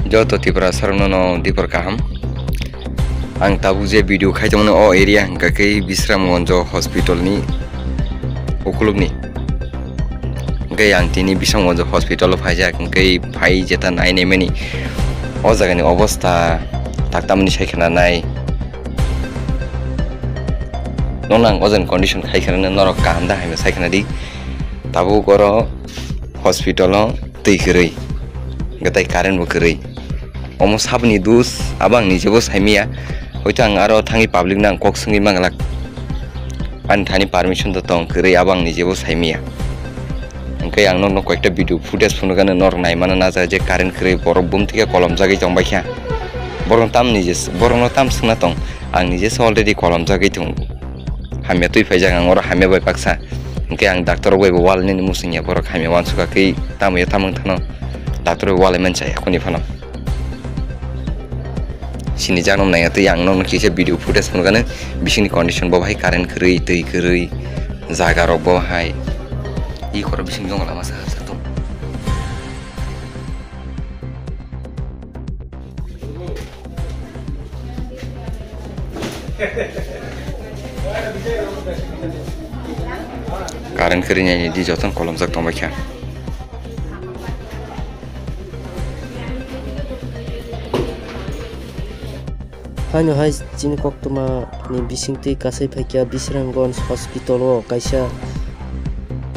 joto tipra sarno no dipor kaham ang tabu je video khaijamno o area hangka kai Bishramgj Hospital ni ukulub ni gai ang tini Bishramgj Hospital phaijak kai phai jeta nai nei mani o jaga ni obostha taktamni saikana nai nonang ojan condition khaikana norok kaham da haime saikana di tabu goro hospital Twi Krwi gatai current bo krwi omo sabni dus abang ni jebo saimia hoito ang aro thangi public nang kok sungi manglak an thani permission to tong krwi abang ni jebo saimia angkai ang no koekta video footage phunugana nor nai mana naja je current krwi borok bum thike kolom jagi tongbai kha borong tam ni jes borong no tam sungna tong ang ni jes already kolom jagi tong hamya tui phaijak ang oro hamya bai paksa angkai ang doctor bai bo wal ni musingya borok hamya wan suka kai tamya tamang thano doctor wal mencai akuni phano sini jangan nai atu yang non kise video footage pun kan bising condition bawa hai current krwi Twi Krwi jaga rok bawa hai i kor bising jong lama satu current krwi nya di jotan kolom jak Tongbai kha Hanya hai jini kok tuma ni bising Twi kasai phaikya Bishramgj Hospital o kaisa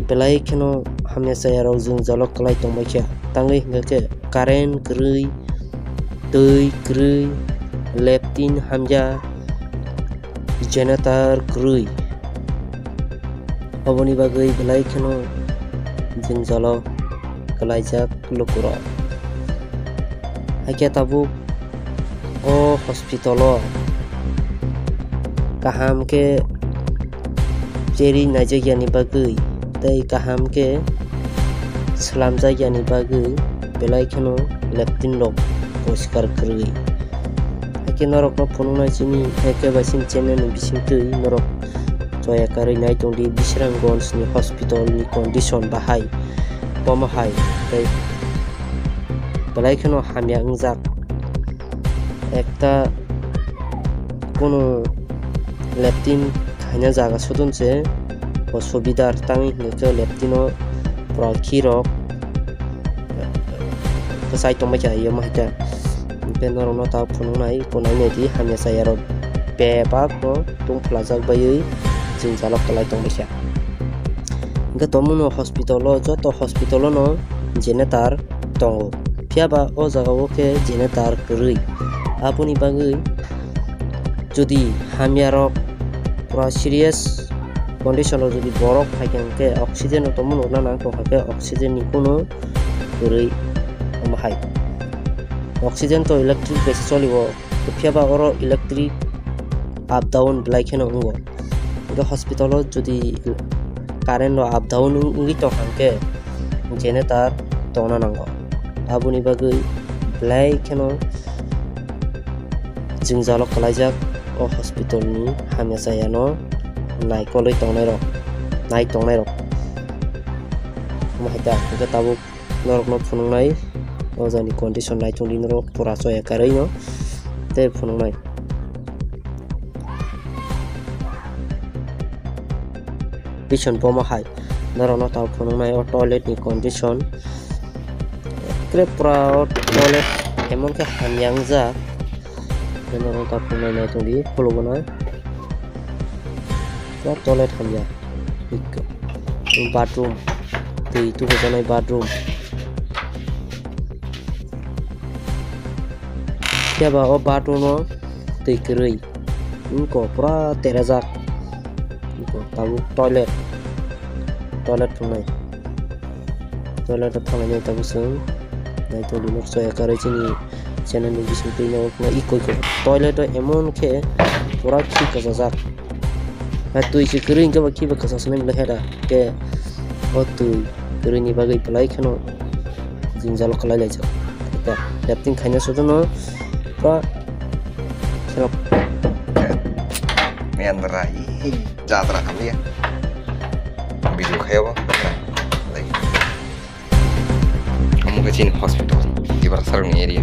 belai kheno hamya saya rau jung jalok kalai tongbai kha tangai ngake current krwi Twi Krwi leptin hamja janitor krwi aboni bagai belai kheno jung jalok kalai jak lokura hakya tabu o hospital kaham ke cherwi naijakya ni bagwi tei kaham ke slamjakya ni bagwi belai kheno leptin rok poskar krwi ake norok no phununai chini eke basin channel ni bising tui norok joya kari nai tongdi Bishramgj ni hospital ni condition bahai pomahai tei belai kheno hamya ungjak একটা কোনো leptin খাইনা জায়গা সদনছে সুবিধার তামি হিংকে ল্যাপটিনো প্রক্ষিরক সাই তংবাই চাইयो মাইতা বেনরনো তা ফুনুনাই কোনাই নেদি হামিয়া সায়ারো বেবাক no তুংফ্লাজাক বাयै जों জালক কলাই তংবাইছা Inca তমুনো hospital যত হসপিটাল নো জেনেটার তঙ্গো ফিয়াবা ও জায়গাও কে generator krwi apuni bagai jodi hamya rok pura serious condition jodi borok phaikang ke oxygen to muno na nang to ke oxygen ni kono krwi amhai oxygen to electric base cholibo to phiaba oro electric up down blai kheno ungo ga hospital jodi current no up down ungi to hangke generator tona nango apuni bagai blai kheno जों jalok kalaijak o hospital ni hamya saya no nai koloi tongnai rok mahita ga tabu norok no phunungnai o jani condition nai tongdi norok pura soya karai no te phunungnai patient boma hai norok no tabu phunungnai o toilet ni condition kre pura toilet emon ke hamyang ja orang tak pernah naik tunggu, kalau mana, ya toilet hamnya, bathroom, itu kita naik bathroom, ya bawa bathroom no, Twi Krwi, ini kok pura terazak, tahu toilet pernah, toilet tangannya tahu seng, naik tunggu nak saya kerja sini. channel ni bising tui no na iko ko toilet to emon ke pura khi kasajak ha tui ki krwi ga ki ba kasasne mle heda ke o Twi Krwi ni bagai pelai khano jinjalo kala lai ja ta leptin khaina sodo no pa sero meandra jatra kali ya video khayo lai kamu ke sini hospital di Bishramgj area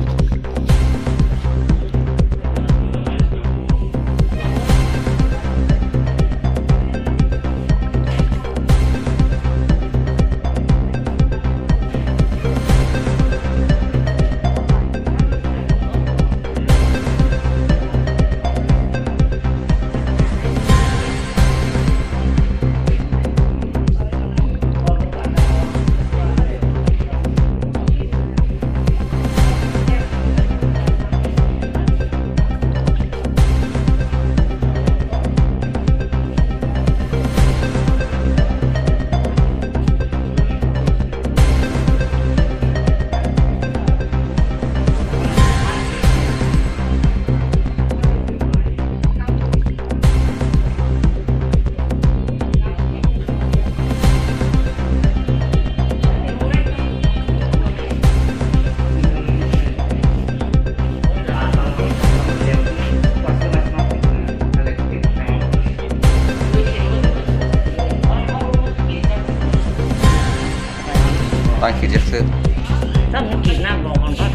tang khirjakse Tam kita nak bawa kontak